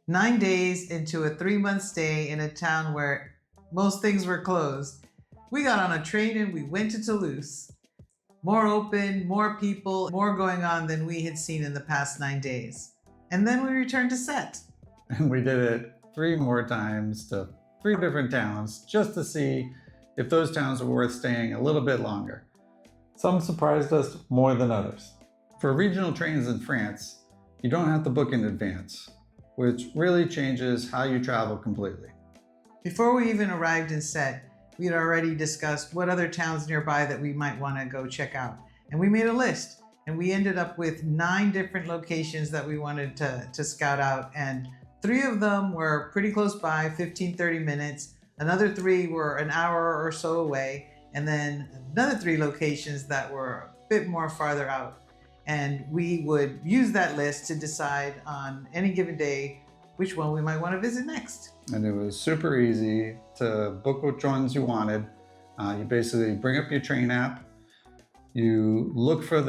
9 days into a 3-month stay in a town where most things were closed. We got on a train and we went to Toulouse. More open, more people, more going on than we had seen in the past 9 days. And then we returned to Sète. And we did it 3 more times to 3 different towns just to see if those towns were worth staying a little bit longer. Some surprised us more than others. For regional trains in France, you don't have to book in advance, which really changes how you travel completely. Before we even arrived in Sète, we had already discussed what other towns nearby that we might want to go check out. And we made a list, and we ended up with 9 different locations that we wanted to scout out. And 3 of them were pretty close by, 15-30 minutes. Another 3 were an hour or so away. And then another 3 locations that were a bit more farther out. And we would use that list to decide on any given day which one we might want to visit next. And it was super easy to book which ones you wanted. You basically bring up your train app, you look for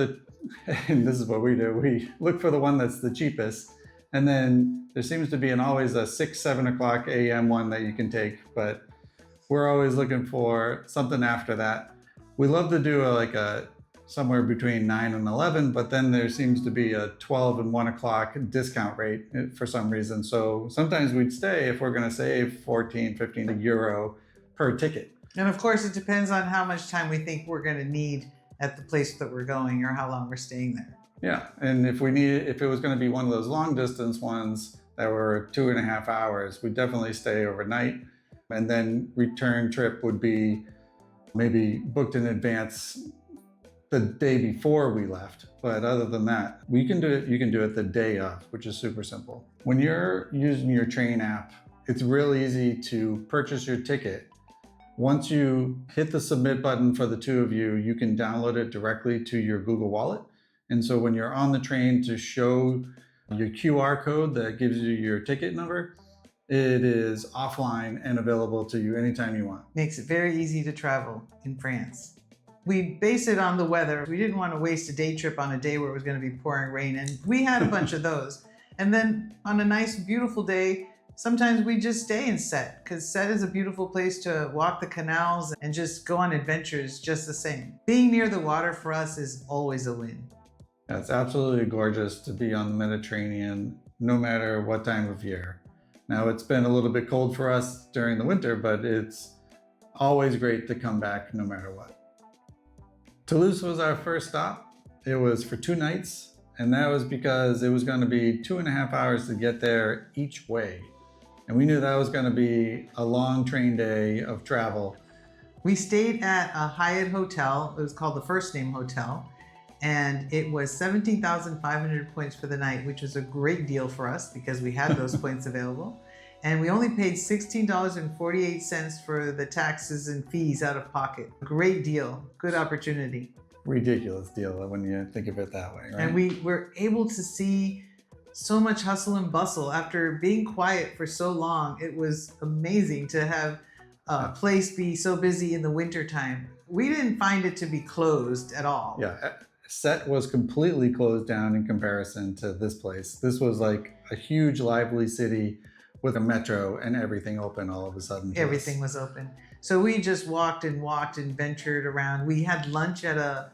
and this is what we do, we look for the one that's the cheapest. And then there seems to be always a 6-7 o'clock a.m. one that you can take, but we're always looking for something after that. We love to do somewhere between 9 and 11, but then there seems to be a 12 and 1 o'clock discount rate for some reason. So sometimes we'd stay if we're gonna save 14, 15 euro per ticket. And of course, it depends on how much time we think we're gonna need at the place that we're going or how long we're staying there. Yeah, and if it was gonna be one of those long distance ones that were 2.5 hours, we'd definitely stay overnight. And then return trip would be maybe booked in advance the day before we left. But other than that, you can do it the day of, which is super simple. When you're using your train app, it's real easy to purchase your ticket. Once you hit the submit button for the 2 of you, you can download it directly to your Google Wallet. And so when you're on the train, to show your QR code that gives you your ticket number, it is offline and available to you anytime you want. Makes it very easy to travel in France. We base it on the weather. We didn't want to waste a day trip on a day where it was going to be pouring rain, and we had a bunch of those. And then on a nice, beautiful day, sometimes we just stay in Sète, because Sète is a beautiful place to walk the canals and just go on adventures just the same. Being near the water for us is always a win. Yeah, it's absolutely gorgeous to be on the Mediterranean, no matter what time of year. Now, it's been a little bit cold for us during the winter, but it's always great to come back no matter what. Toulouse was our first stop. It was for 2 nights, and that was because it was going to be 2.5 hours to get there each way. And we knew that was going to be a long train day of travel. We stayed at a Hyatt hotel. It was called the First Name Hotel. And it was 17,500 points for the night, which was a great deal for us because we had those points available. And we only paid $16.48 for the taxes and fees out of pocket. Great deal, good opportunity. Ridiculous deal when you think of it that way, right? And we were able to see so much hustle and bustle. After being quiet for so long, it was amazing to have a place be so busy in the wintertime. We didn't find it to be closed at all. Yeah. Sète was completely closed down in comparison to this place. This was like a huge, lively city with a metro and everything open all of a sudden. Everything was open. So we just walked and ventured around. We had lunch at a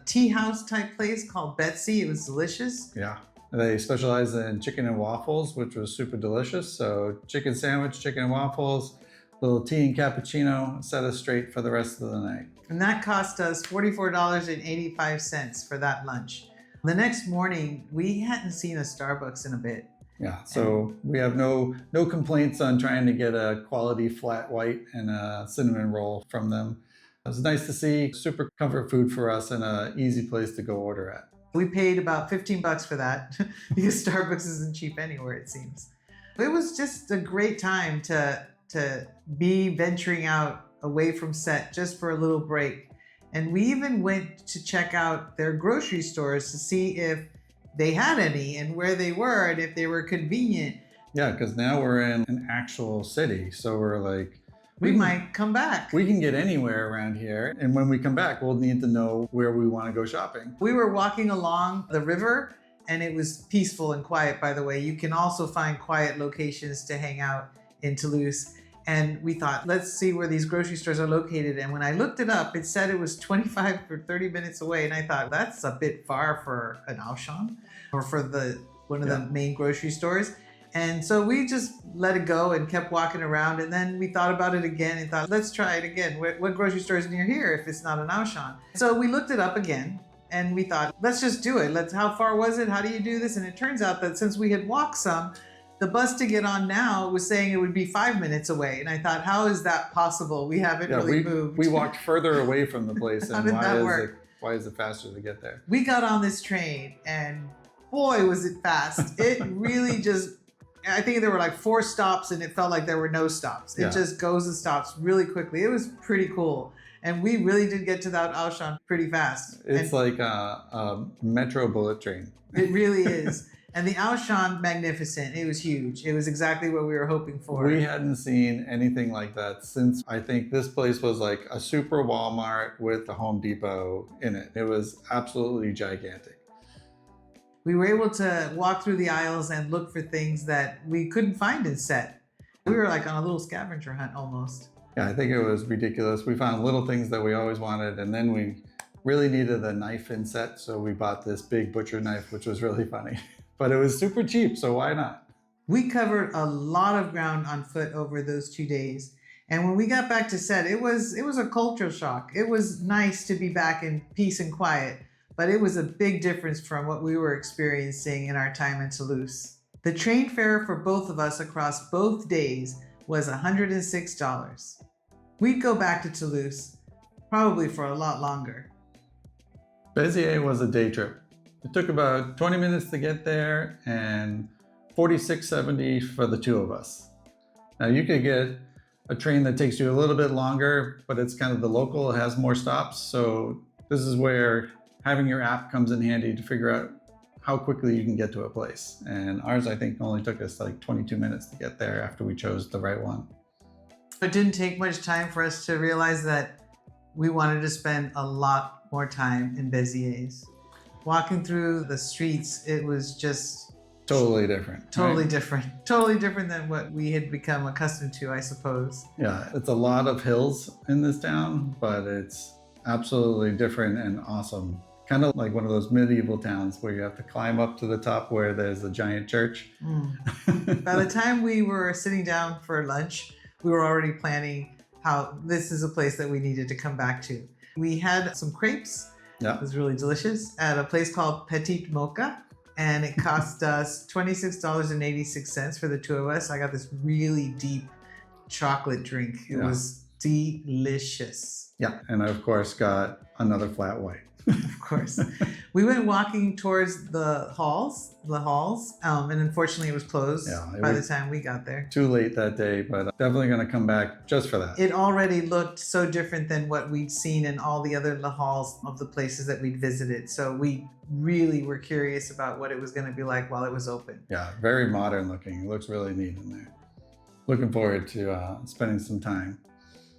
tea house type place called Béziers. It was delicious. Yeah. They specialize in chicken and waffles, which was super delicious. So chicken sandwich, chicken and waffles, little tea and cappuccino, set us straight for the rest of the night. And that cost us $44.85 for that lunch. The next morning, we hadn't seen a Starbucks in a bit. Yeah, so we have no complaints on trying to get a quality flat white and a cinnamon roll from them. It was nice to see super comfort food for us and an easy place to go order at. We paid about $15 for that because Starbucks isn't cheap anywhere, it seems. It was just a great time to be venturing out away from Sète just for a little break. And we even went to check out their grocery stores to see if they had any and where they were and if they were convenient. Yeah, because now we're in an actual city. So we're like, we might come back. We can get anywhere around here. And when we come back, we'll need to know where we want to go shopping. We were walking along the river and it was peaceful and quiet, by the way. You can also find quiet locations to hang out in Toulouse. And we thought, let's see where these grocery stores are located. And when I looked it up, it said it was 25 or 30 minutes away. And I thought, that's a bit far for an Auchan or for one of the main grocery stores. And so we just let it go and kept walking around. And then we thought about it again and thought, let's try it again. What grocery store is near here if it's not an Auchan? So we looked it up again and we thought, let's just do it. How far was it? How do you do this? And it turns out that since we had walked some, the bus to get on now was saying it would be 5 minutes away. And I thought, how is that possible? We haven't really moved. We walked further away from the place. How And did that work? why is it faster to get there? We got on this train and boy, was it fast. It really just, I think there were like 4 stops and it felt like there were no stops. It just goes and stops really quickly. It was pretty cool. And we really did get to that Auchan pretty fast. It's like a metro bullet train. It really is. And the Auchan, magnificent. It was huge. It was exactly what we were hoping for. We hadn't seen anything like that since I think this place was like a super Walmart with a Home Depot in it. It was absolutely gigantic. We were able to walk through the aisles and look for things that we couldn't find in Sète. We were like on a little scavenger hunt almost. Yeah, I think it was ridiculous. We found little things that we always wanted, and then we really needed a knife in Sète, so we bought this big butcher knife, which was really funny. But it was super cheap, so why not? We covered a lot of ground on foot over those 2 days. And when we got back to Sète, it was a cultural shock. It was nice to be back in peace and quiet, but it was a big difference from what we were experiencing in our time in Toulouse. The train fare for both of us across both days was $106. We'd go back to Toulouse, probably for a lot longer. Béziers was a day trip. It took about 20 minutes to get there and $46.70 for the 2 of us. Now you could get a train that takes you a little bit longer, but it's kind of the local, it has more stops. So this is where having your app comes in handy to figure out how quickly you can get to a place. And ours, I think, only took us like 22 minutes to get there after we chose the right one. It didn't take much time for us to realize that we wanted to spend a lot more time in Béziers. Walking through the streets, it was just totally different. Totally right? different. Totally different than what we had become accustomed to, I suppose. Yeah, it's a lot of hills in this town, but it's absolutely different and awesome. Kind of like one of those medieval towns where you have to climb up to the top where there's a giant church. By the time we were sitting down for lunch, we were already planning how this is a place that we needed to come back to. We had some crepes. Yeah. It was really delicious at a place called Petit Mocha. And it cost us $26.86 for the 2 of us. I got this really deep chocolate drink. It was delicious. Yeah. And I, of course, got another flat white. Of course. We went walking towards the halls, and unfortunately it was closed by the time we got there. Too late that day, but I'm definitely going to come back just for that. It already looked so different than what we'd seen in all the other halls of the places that we'd visited. So we really were curious about what it was going to be like while it was open. Yeah, very modern looking. It looks really neat in there. Looking forward to spending some time.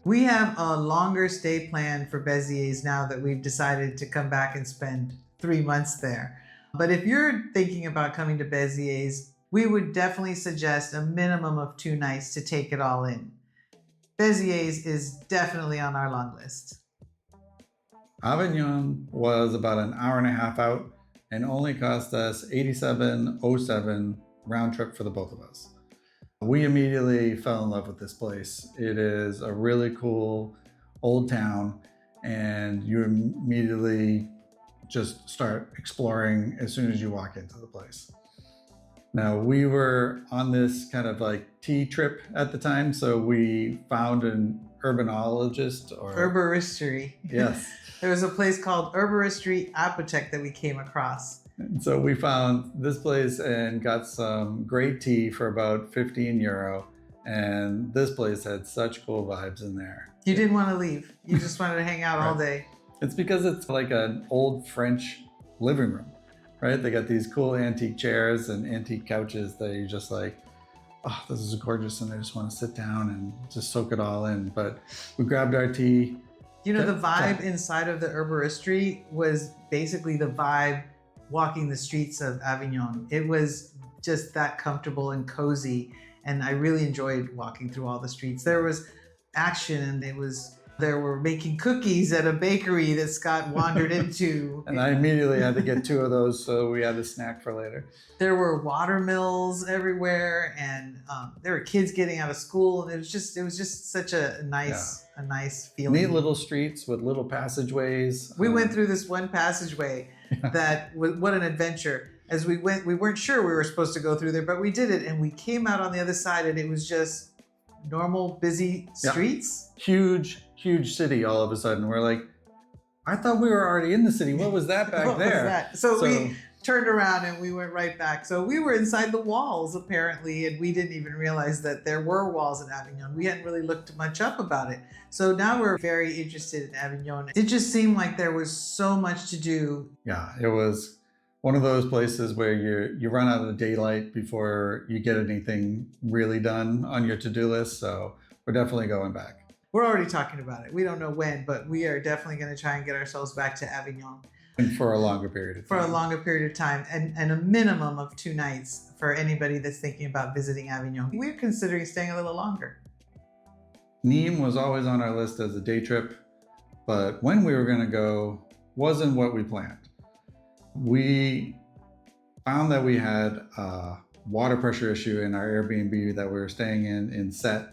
We have a longer stay plan for Béziers now that we've decided to come back and spend 3 months there. But if you're thinking about coming to Béziers, we would definitely suggest a minimum of 2 nights to take it all in. Béziers is definitely on our long list. Avignon was about an hour and a half out and only cost us $87.07 round trip for the both of us. We immediately fell in love with this place. It is a really cool old town, and you immediately just start exploring as soon as you walk into the place. Now, we were on this kind of like tea trip at the time, so we found an urbanologist or Herboristery. Yes. There was a place called Herboristery Apotheke that we came across. And so we found this place and got some great tea for about €15. And this place had such cool vibes in there. You didn't want to leave. You just wanted to hang out all day. It's because it's like an old French living room, right? They got these cool antique chairs and antique couches that you're just like, oh, this is gorgeous. And I just want to sit down and just soak it all in. But we grabbed our tea. You know, the vibe inside of the herboristery was basically the vibe walking the streets of Avignon. It was just that comfortable and cozy, and I really enjoyed walking through all the streets. There was action, and there were making cookies at a bakery that Scott wandered into. And I immediately had to get 2 of those, so we had a snack for later. There were water mills everywhere, and there were kids getting out of school, and it was just such a nice feeling. Neat little streets with little passageways. We went through this one passageway that was, what an adventure. As we went, we weren't sure we were supposed to go through there, but we did it, and we came out on the other side, and it was just normal, busy streets. Huge city all of a sudden. We're like, I thought we were already in the city. What was that back there? Was that? So we turned around and we went right back. So we were inside the walls apparently, and we didn't even realize that there were walls in Avignon. We hadn't really looked much up about it. So now we're very interested in Avignon. It just seemed like there was so much to do. Yeah, it was one of those places where you run out of daylight before you get anything really done on your to-do list. So we're definitely going back. We're already talking about it. We don't know when, but we are definitely going to try and get ourselves back to Avignon. And for a longer period of time. For a longer period of time, and a minimum of 2 nights for anybody that's thinking about visiting Avignon. We're considering staying a little longer. Nîmes was always on our list as a day trip, but when we were going to go wasn't what we planned. We found that we had a water pressure issue in our Airbnb that we were staying in Sète.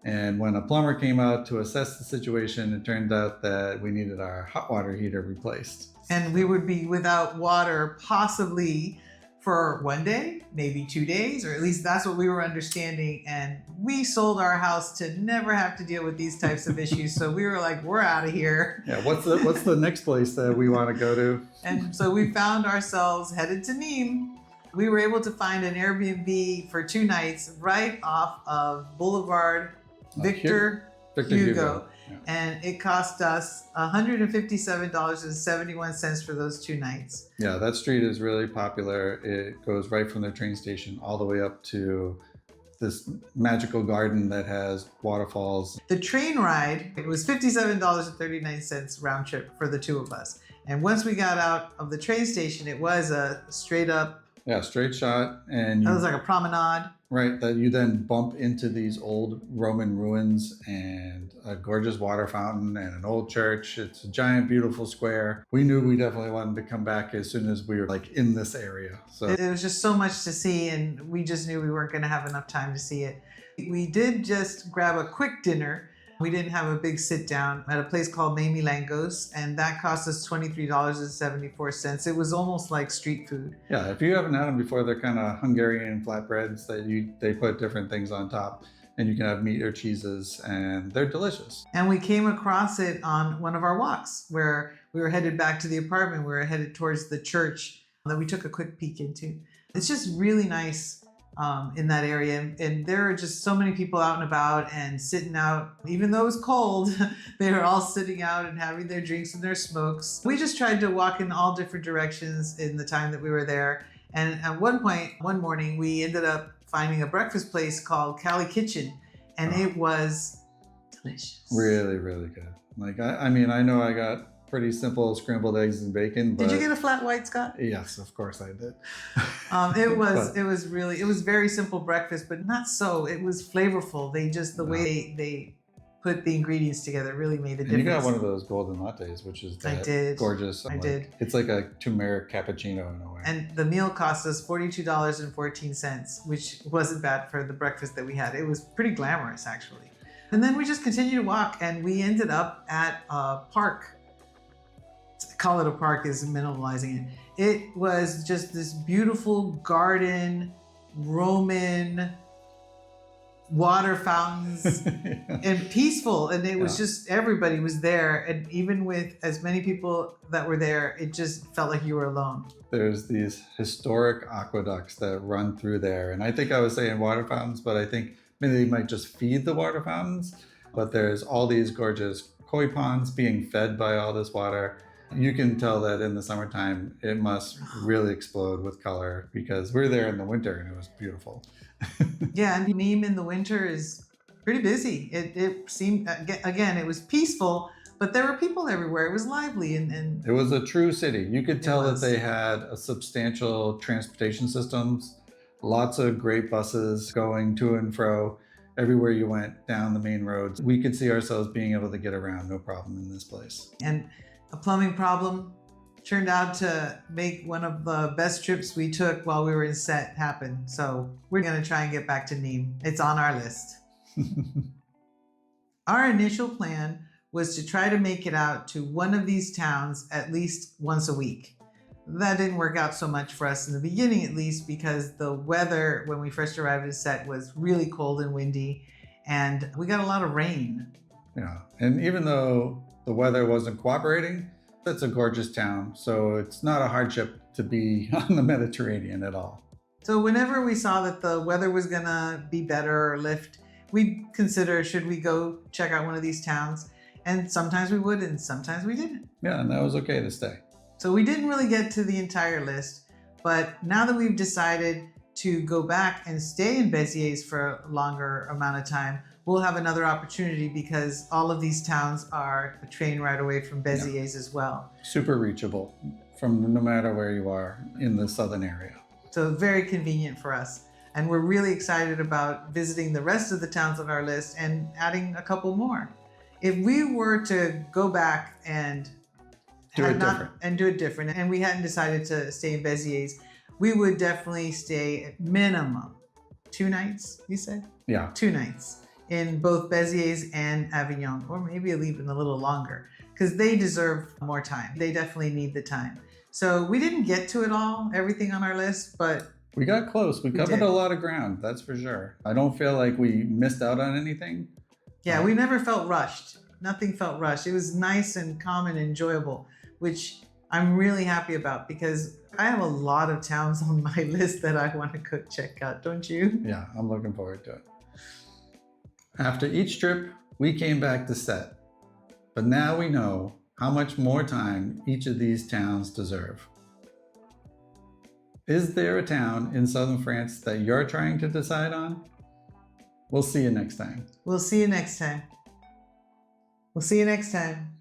And when a plumber came out to assess the situation, it turned out that we needed our hot water heater replaced. And we would be without water possibly for 1 day, maybe 2 days, or at least that's what we were understanding. And we sold our house to never have to deal with these types of issues. So we were like, we're out of here. Yeah, what's the next place that we want to go to? And so we found ourselves headed to Nîmes. We were able to find an Airbnb for 2 nights right off of Boulevard Victor Hugo. Yeah. And it cost us $157.71 for those 2 nights. Yeah, that street is really popular. It goes right from the train station all the way up to this magical garden that has waterfalls. The train ride, it was $57.39 round trip for the 2 of us. And once we got out of the train station, it was a straight up. Yeah, straight shot. And It was like a promenade. Right, that you then bump into these old Roman ruins and a gorgeous water fountain and an old church. It's a giant, beautiful square. We knew we definitely wanted to come back as soon as we were like in this area. So It was just so much to see, and we just knew we weren't going to have enough time to see it. We did just grab a quick dinner. We didn't have a big sit down at a place called Mamie Langos, and that cost us $23.74. It was almost like street food. yeah, if you haven't had them before, they're kind of Hungarian flatbreads that they put different things on top, and you can have meat or cheeses, and they're delicious. And we came across it on one of our walks where we were headed back to the apartment. We were headed towards the church that we took a quick peek into. It's just really nice in that area, and there are just so many people out and about and sitting out. Even though it was cold, they were all sitting out and having their drinks and their smokes. We just tried to walk in all different directions in the time that we were there, and at one point, one morning, we ended up finding a breakfast place called Cali Kitchen, and it was delicious. Really, really good. Like I mean, I know I got pretty simple scrambled eggs and bacon. But Did you get a flat white, Scott? Yes, of course I did. It was very simple breakfast, but not so. It was flavorful. The way they put the ingredients together really made a difference. And you got one of those golden lattes, which is gorgeous. I did. It's like a turmeric cappuccino in a way. And the meal cost us $42.14, which wasn't bad for the breakfast that we had. It was pretty glamorous, actually. And then we just continued to walk, and we ended up at a park. To call it a park is minimalizing it. It was just this beautiful garden, Roman water fountains, and peaceful. And it was just, everybody was there. And even with as many people that were there, it just felt like you were alone. There's these historic aqueducts that run through there. And I think I was saying water fountains, but I think maybe they might just feed the water fountains. But there's all these gorgeous koi ponds being fed by all this water. You can tell that in the summertime, it must really explode with color because we're there in the winter and it was beautiful. Yeah, and Nîmes in the winter is pretty busy. It seemed, again, it was peaceful, but there were people everywhere. It was lively and It was a true city. You could tell that was. they had a substantial transportation systems, lots of great buses going to and fro everywhere you went down the main roads. We could see ourselves being able to get around no problem in this place. and a plumbing problem turned out to make one of the best trips we took while we were in Sète happen. So we're going to try and get back to Nîmes. It's on our list. Our initial plan was to try to make it out to one of these towns at least once a week. That didn't work out so much for us in the beginning, at least, because the weather when we first arrived in Sète was really cold and windy, and we got a lot of rain. Yeah, and even though the weather wasn't cooperating, it's a gorgeous town, so it's not a hardship to be on the Mediterranean at all. So whenever we saw that the weather was gonna be better or lift, we'd consider, should we go check out one of these towns? And sometimes we would, and sometimes we didn't. Yeah, and that was okay to stay. So we didn't really get to the entire list, but now that we've decided to go back and stay in Béziers for a longer amount of time, we'll have another opportunity because all of these towns are a train ride away from Béziers as well. Super reachable from no matter where you are in the southern area. So very convenient for us. And we're really excited about visiting the rest of the towns on our list and adding a couple more. If we were to go back and Do it different, and we hadn't decided to stay in Béziers, we would definitely stay at minimum 2 nights, you said? Yeah, 2 nights in both Béziers and Avignon, or maybe even a little longer, because they deserve more time. They definitely need the time. So we didn't get to it all, everything on our list, but we got close. We covered did. a lot of ground, that's for sure. I don't feel like we missed out on anything. yeah, we never felt rushed. Nothing felt rushed. It was nice and calm and enjoyable, which I'm really happy about because I have a lot of towns on my list that I want to go check out, don't you? Yeah, I'm looking forward to it. After each trip, we came back to Sète, but now we know how much more time each of these towns deserve. Is there a town in southern France that you're trying to decide on? We'll see you next time. We'll see you next time. We'll see you next time.